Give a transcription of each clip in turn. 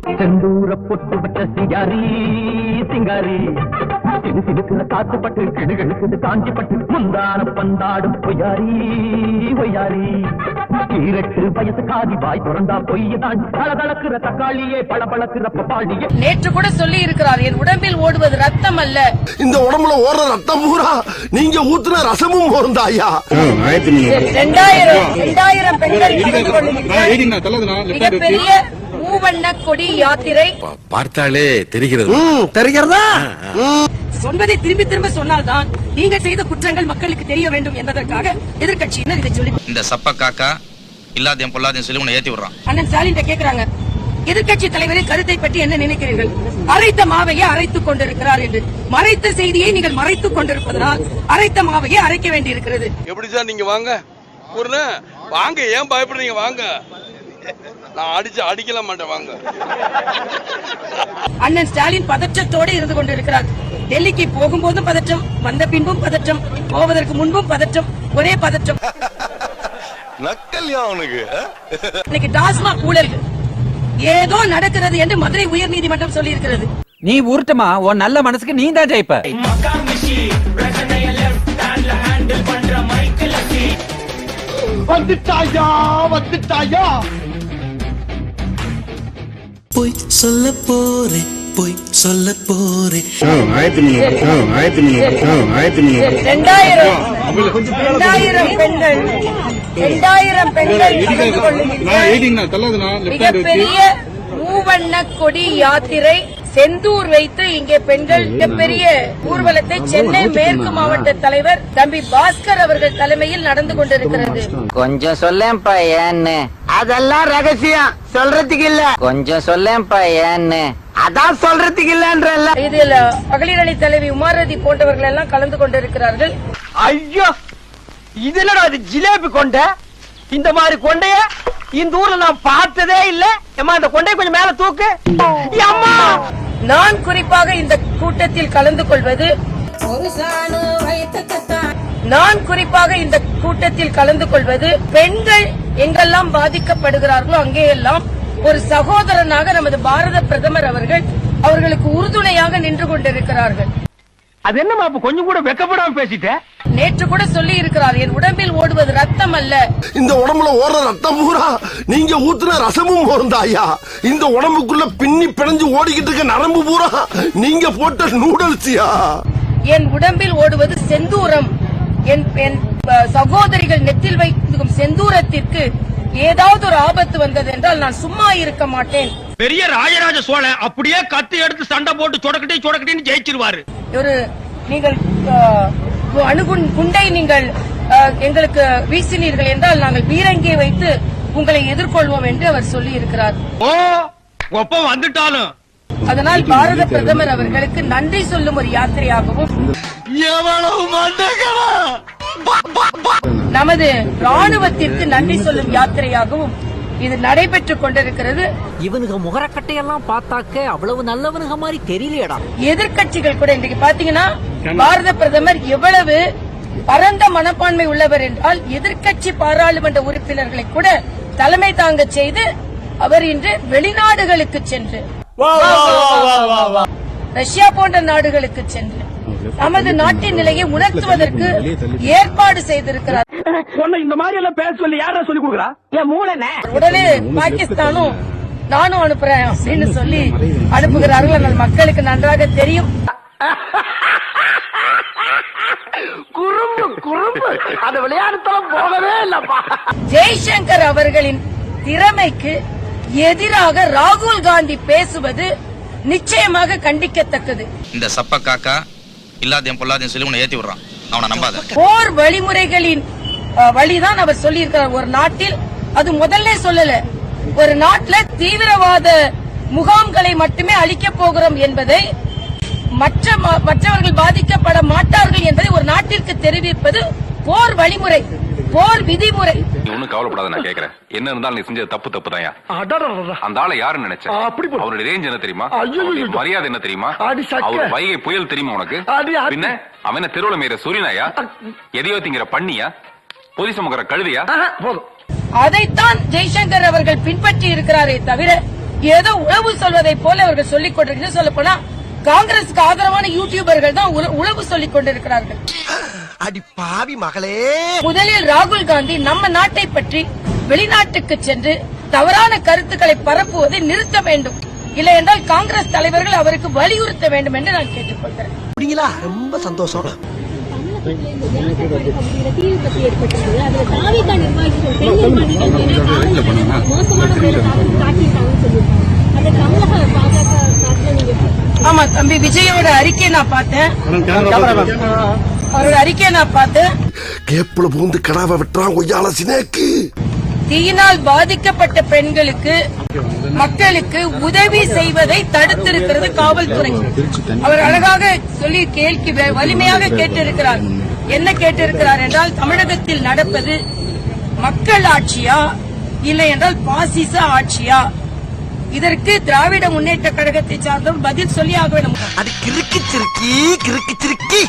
செந்தூர பொட்டு வச்ச சிங்காரி சிங்காரி சினுசினுக்குற காத்துப்பட்டு கிடுகிடுக்குது காஞ்சிப்பட்டு முந்தான பந்தாடும் பொய்யாரி பொய்யாரி ஈரட்டு வயசு காதி வாய் திறந்தா பொய்யதான் பளபளக்குற தக்காளியே பளபளக்குற பப்பாளியே. நேற்று கூட சொல்லி இருக்கிறார், என் உடம்பில் ஓடுவது ரத்தம் அல்ல, இந்த உடம்புல ஓடுற ரத்தம் பூரா நீங்க ஊத்துன ரசமும் போர்ந்தாயா. 2000 பெண்கள் மிகப்பெரிய மூவண்ண கொடி யாத்திரை பார்த்தாலே தெரிகிறதா? சொன்னதை திரும்பி திரும்ப சொன்னால்தான் நீங்கள் செய்த குற்றங்கள் மக்களுக்கு தெரிய வேண்டும் என்பதற்காக எதிர்கட்சியினர் இதை சொல்லி இந்த சப்ப காக்கா இல்லாதையும் பொல்லாதையும் சொல்லி உன்னை ஏத்தி விடுறான். அண்ணன் ஸ்டாலின் கேக்குறாங்க, எதிர்கட்சி தலைவரின் கருத்தை பற்றி என்ன நினைக்கிறீர்கள்? அரைத்த மாவையே அரைத்துக் கொண்டிருக்கிறார் என்று. மறைத்த செய்தியை நீங்கள் மறைத்துக் கொண்டிருப்பதனால் அரைத்த மாவையே அரைக்க வேண்டி இருக்கிறது. எப்படி சார் நீங்க வாங்க வாங்க, ஏன் பயப்படுறீங்க? வாங்க, நான் அடிக்கல மாட்டேன், வாங்க. அண்ணன் ஸ்டாலின் பதற்றத்தோடு இருந்து கொண்டிருக்கிறார். டெல்லிக்கு போகும்போதும் பதற்றம், வந்த பின்பும் பதற்றம், போவதற்கு முன்பும் பதற்றம், ஒரே பதற்றம். இன்னைக்கு டாஸ்மாக் ஊழல்கள் ஏதோ நடக்கிறது என்று மதுரை உயர் நீதிமன்றம் சொல்லி இருக்கிறது. நீ ஊர்ட்டமா, உன் நல்ல மனசுக்கு நீ தான் ஜெயிப்ப. வந்துட்டாயா வந்துட்டாயா. போய் சொல்ல போறேன், போய் சொல்ல போறேன். 2000 பெண்கள் மிகப்பெரிய மூவண்ண கொடி யாத்திரை செந்தூர் வைத்து இங்கே பெண்கள் மிகப்பெரிய ஊர்வலத்தை சென்னை மேற்கு மாவட்ட தலைவர் தம்பி பாஸ்கர் அவர்கள் தலைமையில் நடந்து கொண்டிருக்கிறது. கொஞ்சம் சொல்லேன்ப்பா ஏன்னு. அதெல்லாம் ரகசியம், சொல்றதுக்கு இல்ல. கொஞ்சம் சொல்லேன்ப்பா ஏன்னு. அதான் சொல்றதுக்கு இல்லன்றல்ல. இதில் மகளிரணி தலைவி உமாரதி போன்றவர்கள் எல்லாம் கலந்து கொண்டிருக்கிறார்கள். ஐயோ, இதுல அது ஜிலேபி கொண்ட, இந்த மாதிரி கொண்டைய இந்த ஊர்ல நான் பார்த்ததே இல்ல. ஏமா இந்த கொண்டைய கொஞ்சம் மேல தூக்கு. நான் குறிப்பாக இந்த கூட்டத்தில் கலந்து கொள்வது பெண்கள் எங்கெல்லாம் பாதிக்கப்படுகிறார்களோ அங்கேயெல்லாம் ஒரு சகோதரனாக நமது பாரத பிரதமர் அவர்கள் அவர்களுக்கு உறுதுணையாக நின்று கொண்டிருக்கிறார்கள். அது என்னமா கொஞ்சம் கூட வெக்கப்படாம பேசிட்ட? நேற்று கூட சொல்லி இருக்கிறார், என் உடம்பில் ஓடுவது ரத்தம் அல்ல, இந்த உடம்புல ஓடுற ரத்தம் பூரா நீங்க ஊத்துன ரசமும் போர்ந்தாயா. இந்த உடம்புக்குள்ள பின்னி பிணைஞ்சு ஓடிக்கிட்டு இருக்க நரம்பு பூரா நீங்க போட்ட நூடல்ஸியா. என் உடம்பில் ஓடுவது செந்தூரம். என் சகோதரிகள் நெத்தில் வைக்கும் செந்தூரத்திற்கு ஏதாவது ஒரு ஆபத்து வந்தது என்றால் நான் சும்மா இருக்க மாட்டேன். பெரிய ராஜராஜ சோழன் அப்படியே கத்தி எடுத்து சண்டை போட்டு சொடக்கட்டின்னு ஜெயிச்சிருவாரு. நீங்கள் குண்டை நீங்கள் எங்களுக்கு வீசினீர்கள் என்றால் நாங்கள் பீரங்கியை வைத்து உங்களை எதிர்கொள்வோம் என்று அவர் சொல்லி இருக்கிறார். வந்துட்டாலும் அதனால் பாரத பிரதமர் அவர்களுக்கு நன்றி சொல்லும் ஒரு யாத்திரையாகவும் நமது ராணுவத்திற்கு நன்றி சொல்லும் யாத்திரையாகவும் இது நடைபெற்றுக் கொண்டிருக்கிறது. இவனுக்கு முகரக்கட்டையெல்லாம் பார்த்தாக்க அவ்வளவு நல்லவனுக மாதிரி தெரியலையடா. எதிர்கட்சிகள் கூட இன்றைக்கு பாத்தீங்கன்னா பாரத பிரதமர் எவ்வளவு பரந்த மனப்பான்மை உள்ளவர் என்றால் எதிர்கட்சி பாராளுமன்ற உறுப்பினர்களை கூட தலைமை தாங்க செய்து அவர் இன்று வெளிநாடுகளுக்கு சென்று ரஷ்யா போன்ற நாடுகளுக்கு சென்று நமது நாட்டின் நிலையை உணர்த்துவதற்கு ஏற்பாடு செய்திருக்கிறார். இந்த மாதிரி எல்லாம் பேச சொல்லி யாரா சொல்லி கொடுக்குறா? உடனே பாகிஸ்தானும் நானும் அனுப்புறேன் அப்படின்னு சொல்லி அனுப்புகிறார்கள். மக்களுக்கு நன்றாக தெரியும். குறும்பு அந்த விளையாட்டுத்தலம் போகவே இல்லப்பா. ஜெய்சங்கர் அவர்களின் திறமைக்கு எதிராக ராகுல் காந்தி பேசுவது நிச்சயமாக கண்டிக்கத்தக்கது. இந்த சப்ப காக்கா இல்லாதையும் பொல்லாதையும் சொல்லி உன்னை ஏத்தி விடுறான். அவனை நம்பாத. போர் வழிமுறைகளின் வழிதான் அவர் சொல்லி இருக்கிறார். ஒரு நாட்டில் அது முதல்ல சொல்லல, ஒரு நாட்டில் தீவிரவாத முகாம்களை மட்டுமே அழிக்க போகிறோம் என்பதை மற்றவர்கள் பாதிக்கப்பட மாட்டார்கள் என்பதை ஒரு நாட்டிற்கு தெரிவிப்பது போர் வழிமுறை, போர் விதிமுறை. ஒன்னும் கவலைப்படாத, நான் கேக்குறேன். என்ன இருந்தாலும் நீ செஞ்சது தப்பு தான். அந்த ஆளை யாருன்னு நினைச்ச? அவருடைய ரேஞ்ச் என்ன தெரியுமா? மரியாதை என்ன தெரியுமா? அவர் வைகை புயல் தெரியுமா உனக்கு? பின்ன அவன தெருவுல மேற சூரியனாயா? எதையோ திங்கிற பண்ணியா? பொதி சுமக்கிற கழுதியா? அதைத்தான் ஜெய்சங்கர் அவர்கள் பின்பற்றி இருக்கிறாரே தவிர ஏதோ உளவு சொல்வதை போல அவர்கள் சொல்லிக் கொண்டிருக்கிறது. சொல்ல போனா காங்கிரசுக்கு ஆதரவான யூடியூபர்கள் தான் உளவு சொல்லிக் கொண்டிருக்கிறார்கள். அடி பாவி மகளே. முதலில் ராகுல் காந்தி நம்ம நாட்டை பற்றி வெளிநாட்டுக்கு சென்று தவறான கருத்துக்களை பரப்புவதை நிறுத்த வேண்டும். இல்லை என்றால் காங்கிரஸ் தலைவர்கள் அவருக்கு வலியுறுத்த வேண்டும் என்று நான் கேட்டுக்கொள்கிறேன். ரொம்ப சந்தோஷம். ஆமா தம்பி, விஜயோட அறிக்கையை நான் பார்த்தேன். அவரோட அறிக்கையை நான் பார்த்தேன். கேப்புல பூந்து கடாவை வெட்டுறான் கொய்யால சினேக்கு. தீயினால் பாதிக்கப்பட்ட பெண்களுக்கு மக்களுக்கு உதவி செய்வதை தடுத்திருக்கிறது காவல்துறை. அவர் அழகாக சொல்லி கேள்வி வலிமையாக கேட்டிருக்கிறார். என்ன கேட்டிருக்கிறார் என்றால், தமிழகத்தில் நடப்பது மக்கள் ஆட்சியா இல்லை என்றால் பாசிச ஆட்சியா? இதற்கு திராவிட முன்னேற்ற கழகத்தை சார்ந்தவர் பதில் சொல்லி ஆக வேண்டும். அது கிறுக்கி சிறுக்கி.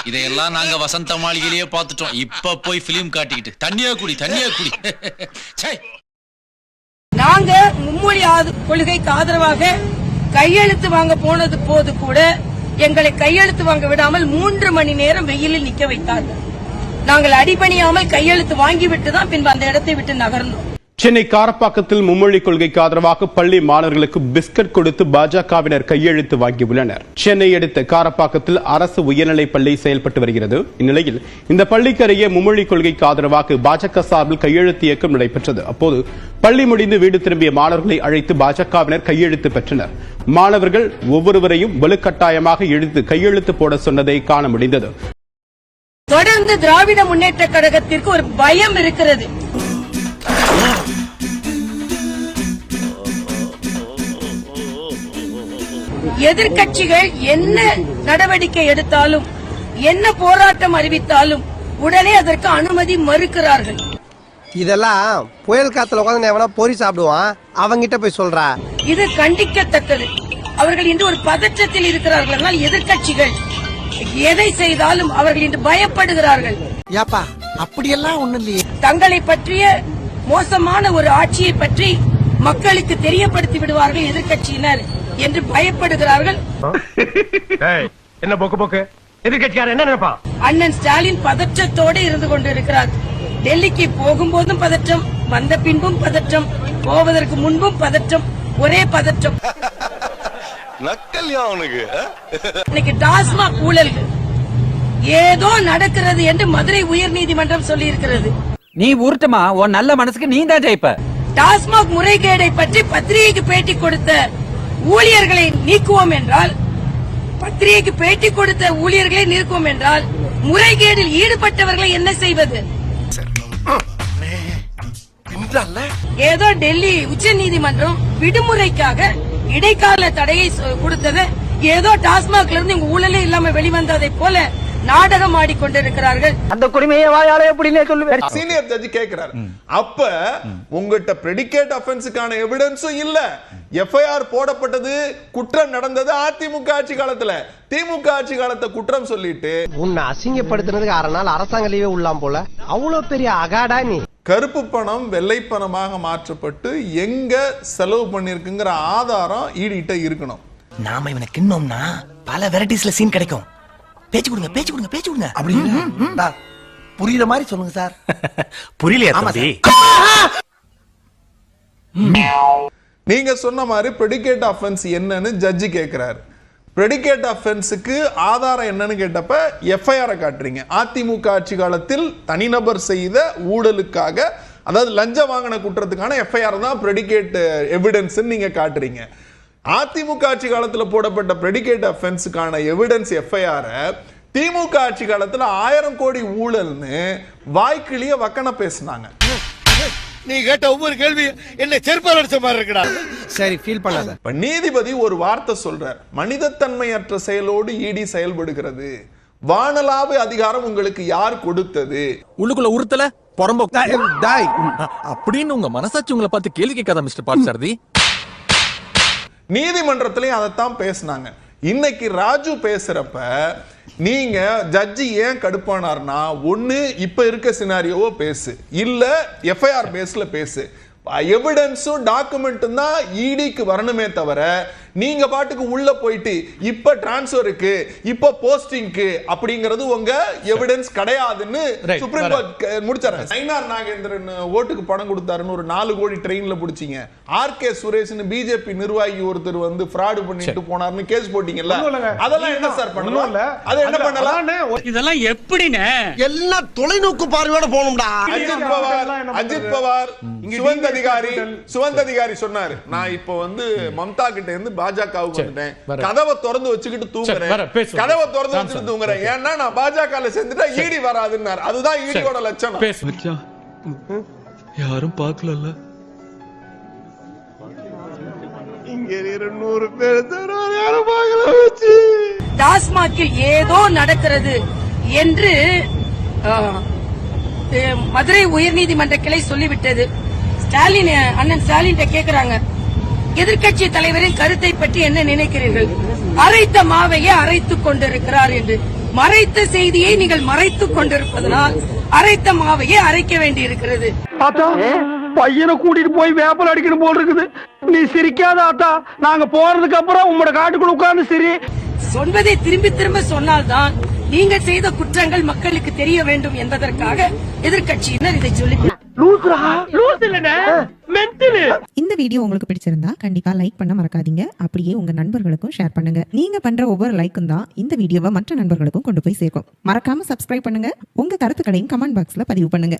இதையெல்லாம் நாங்க வசந்த மாளிகையிலேயே பார்த்துட்டோம். இப்ப போய் பிலிம் காட்டிக்கிட்டு தண்ணியா குடி. நாங்க மும்மொழி கொள்கைக்கு ஆதரவாக கையெழுத்து வாங்க போனது போது கூட எங்களை கையெழுத்து வாங்க விடாமல் 3 மணி நேரம் வெயிலில் நிக்க வைத்தார்கள். நாங்கள் அடிபணியாமல் கையெழுத்து வாங்கிவிட்டு தான் பின்பு அந்த இடத்தை விட்டு நகர்ந்தோம். சென்னை காரப்பாக்கத்தில் மும்மொழி கொள்கைக்கு ஆதரவாக பள்ளி மாணவர்களுக்கு பிஸ்கட் கொடுத்து பாஜகவினர் கையெழுத்து வாங்கியுள்ளனர். சென்னை அடுத்த காரப்பாக்கத்தில் அரசு உயர்நிலைப் பள்ளி செயல்பட்டு வருகிறது. இந்நிலையில் இந்த பள்ளிக்கு அருகே மும்மொழி கொள்கைக்கு ஆதரவாக பாஜக சார்பில் கையெழுத்து இயக்கம் நடைபெற்றது. அப்போது பள்ளி முடிந்து வீடு திரும்பிய மாணவர்களை அழைத்து பாஜகவினர் கையெழுத்து பெற்றனர். மாணவர்கள் ஒவ்வொருவரையும் வலுக்கட்டாயமாக எழுத்து கையெழுத்து போட சொன்னதை காண முடிந்தது. தொடர்ந்து திராவிட முன்னேற்ற கழகத்திற்கு ஒரு பயம் இருக்கிறது. எதிர்க்கட்சிகள் என்ன நடவடிக்கை எடுத்தாலும், என்ன போராட்டம் அறிவித்தாலும் உடனே அதற்கு அனுமதி மறுக்கிறார்கள். இதெல்லாம் புயல் காத்துல உட்காந்து எவனா பொறி சாப்பிடுவான், அவங்கிட்ட போய் சொல்றா. இது கண்டிக்கத்தக்கது. அவர்கள் இன்று ஒரு பதற்றத்தில் இருக்கிறார்கள். எதிர்க்கட்சிகள் எதை செய்தாலும் அவர்கள் இன்று பயப்படுகிறார்கள். அப்படியெல்லாம் ஒண்ணு இல்லையே. தங்களை பற்றிய மோசமான ஒரு ஆட்சியை பற்றி மக்களுக்கு தெரியப்படுத்தி விடுவார்கள் எதிர்க்கட்சியினர் என்று பயப்படுகிறார்கள். என்ன போக்கு எதிர்க்கட்சியார் என்ன நினைப்பா? அண்ணன் ஸ்டாலின் பதற்றத்தோடு இருந்து கொண்டிருக்கிறார். டெல்லிக்கு போகும்போதும் பதற்றம், வந்த பின்பும் பதற்றம், போவதற்கு முன்பும் பதற்றம், ஒரே பதற்றம். இன்னைக்கு டாஸ்மாக் ஊழல்கள் ஏதோ நடக்கிறது என்று மதுரை உயர்நீதிமன்றம் சொல்லி இருக்கிறது. நீ ஊர்ட்டமா, உன் நல்ல மனசுக்கு நீ தான் ஜெயிப்ப. டாஸ்மாக் முறைகேடை பற்றி பத்திரிகைக்கு பேட்டி கொடுத்த ஊழியர்களை நீக்குவோம் என்றால், பத்திரிகைக்கு பேட்டி கொடுத்த ஊழியர்களை நீக்குவோம் என்றால், முறைகேடில் ஈடுபட்டவர்களை என்ன செய்வது? ஏதோ டெல்லி உச்ச நீதிமன்றம் விடுமுறைக்காக இடைக்கால தடையை கொடுத்தது, ஏதோ டாஸ்மாக்ல இருந்து இங்க ஊழலே இல்லாம வெளிவந்ததை போல நாடகம் ஆடிக்கொண்டிருக்கிறார்கள். அந்த குடிமையை வாயாலே எப்படின்னே சொல்லுவேன். சீனியர் ஜட்ஜி கேக்குறாரு, அப்ப உங்ககிட்ட பிரெடிகேட் ஆஃபென்ஸுக்கான எவிடன்ஸும் இல்ல, எஃப்ஐஆர் போடப்பட்டது, குற்றம் நடந்தது அதிமுக ஆட்சி காலத்துல, திமுக ஆட்சி காலத்தை குற்றம் சொல்லிட்டு உன்னை அசிங்கப்படுத்தினதுக்கு 6 நாள் அரசாங்க லீவே உள்ளாம் போல. அவ்வளவு பெரிய அகாடா நீ. கருப்பு பணம் வெள்ளை பணமாக மாற்றப்பட்டு எங்க செலவு பண்ணிருக்குங்கிற ஆதாரம் ஈடிட்ட இருக்கணும். நாம இவனை கிண்ணோம்னா பல வெரைட்டிஸ்ல சீன் கிடைக்கும். பேச்சு கொடுங்க அப்படின்னு புரியுற மாதிரி சொல்லுங்க சார். புரியலையா தம்பி? நீங்க சொன்ன மாதிரி பிரெடிகேட் ஆஃபென்ஸ் என்னன்னு ஜட்ஜி கேக்குறாரு. பிரெடிகேட் ஆஃபென்ஸுக்கு ஆதாரம் என்னன்னு கேட்டப்ப எஃப்ஐஆர் காட்டுறீங்க. அதிமுக ஆட்சி காலத்தில் தனிநபர் செய்த ஊழலுக்காக, அதாவது லஞ்சம் வாங்கின குற்றத்துக்கான எஃப்ஐஆர் தான் பிரெடிகேட் எவிடன்ஸ் நீங்க காட்டுறீங்க. அதிமுக ஆட்சி காலத்துல போடப்பட்ட பிரெடிகேட் ஆஃபென்ஸுக்கான எவிடன்ஸ் எஃப்ஐஆர் திமுக ஆட்சி காலத்துல 1000 கோடி ஊழல்னு வாய்க்கிளிய வக்கன பேசினாங்க. நீ கேட்ட ஒவ்வொரு கேள்வி என்ன செருப்பால் அடிச்ச மாதிரி இருக்குடா. சரி, ஃபீல் பண்ணாத. நீதிபதி ஒரு வார்த்தை சொல்றார், மனிதத்தன்மையற்ற செயலோடு ஈடி செயல்படுகிறது. வானலாவு அதிகாரம் உங்களுக்கு யார் கொடுத்தது? உள்ளுக்குள்ள உறுத்தல பொறம்போ அப்படின்னு உங்க மனசாட்சி உங்களை பார்த்து கேள்வி கேட்காத மிஸ்டர் பார்த்தசாரதி. நீதிமன்றத்திலையும் அதைத்தான் பேசினாங்க. இன்னைக்கு ராஜு பேசுறப்ப நீங்க ஜட்ஜி ஏன் கடுப்பானார்னா, ஒண்ணு இப்ப இருக்க சினாரியோவோ பேசு, இல்ல எஃப்ஐஆர் பேஸ்ல பேசு. எவிடன்ஸும் டாக்குமெண்ட்டும் தான் இடிக்கு வரணுமே தவிர நீங்க பாட்டுக்கு உள்ள போயிட்டு இப்ப டிரான்ஸ்ஃபருக்கு இப்ப போஸ்டிங்க்கு அப்படிங்கிறது உங்க எவிடன்ஸ் கிடையாதுன்னு சுப்ரீம் கோர்ட் முடிச்சாரு. நயினார் நாகேந்திரன் ஓட்டுக்கு பணம் கொடுத்தாருன்னு ஒரு 4 கோடி ட்ரெயின்ல புடிச்சீங்க. ஆர்கே சுரேஷ்னு பிஜேபி நிர்வாகி ஒருத்தர் வந்து ஃப்ராட் பண்ணிட்டு போனாருன்னு கேஸ் போட்டீங்கல்ல, அதெல்லாம் என்ன சார் பண்ணலாம்? அதை என்ன பண்ணலாம்? இதெல்லாம் எப்படின்னு எல்லாம் தொலைநோக்கு பார்வையோட போகணும்டா. அஜித் பவார் சுவந்த அதிகாரி சொன்னாரு, நான் இப்ப வந்து மம்தா கிட்ட இருந்து பாஜகவுக்கு வந்துட்டேன், கதவை திறந்து வச்சுக்கிட்டு தூங்குறேன், கதவை திறந்து வச்சுட்டு தூங்குறேன், ஏன்னா நான் பாஜக சேர்ந்துட்டா ஈடி வராதுன்னாரு. அதுதான் ஈடியோட லட்சணம். யாரும் பார்க்கல. இங்க 100 பேர் யாரும் பார்க்கல வச்சு டாஸ்மாகில் ஏதோ நடக்கிறது என்று மதுரை உயர்நீதிமன்ற கிளை சொல்லிவிட்டது. ஸ்டாலின் அண்ணன் ஸ்டாலின் கேக்குறாங்க, எதிர்க்கட்சி தலைவரின் கருத்தை பற்றி என்ன நினைக்கிறீர்கள்? அரைத்த மாவையே அரைத்துக் கொண்டிருக்கிறார் என்று. மறைத்த செய்தியை நீங்கள் மறைத்துக் கொண்டிருப்பதனால் அரைத்த மாவையே அரைக்க வேண்டி இருக்கிறது. பையனை கூட்டிட்டு போய் வேப்பல் அடிக்கணும் போல் இருக்குது. நீ சிரிக்காத ஆத்தா, நாங்க போறதுக்கு அப்புறம் உங்களோட காட்டுக்குள்ள உட்கார்ந்து சரி சொன்னதை திரும்பி திரும்ப சொன்னால்தான் நீங்கள் செய்த குற்றங்கள் மக்களுக்கு தெரிய வேண்டும் என்பதற்காக எதிர்க்கட்சியினர் இதை சொல்லி. இந்த வீடியோ உங்களுக்கு பிடிச்சிருந்தா கண்டிப்பா லைக் பண்ண மறக்காதீங்க. அப்படியே உங்க நண்பர்களுக்கும் ஷேர் பண்ணுங்க. நீங்க பண்ற ஒவ்வொரு லைக்கும் தான் இந்த வீடியோவை மற்ற நண்பர்களுக்கும் கொண்டு போய் சேர்க்கும். மறக்காம சப்ஸ்கிரைப் பண்ணுங்க. உங்க கருத்துக்களையும் கமெண்ட் பாக்ஸ்ல பதிவு பண்ணுங்க.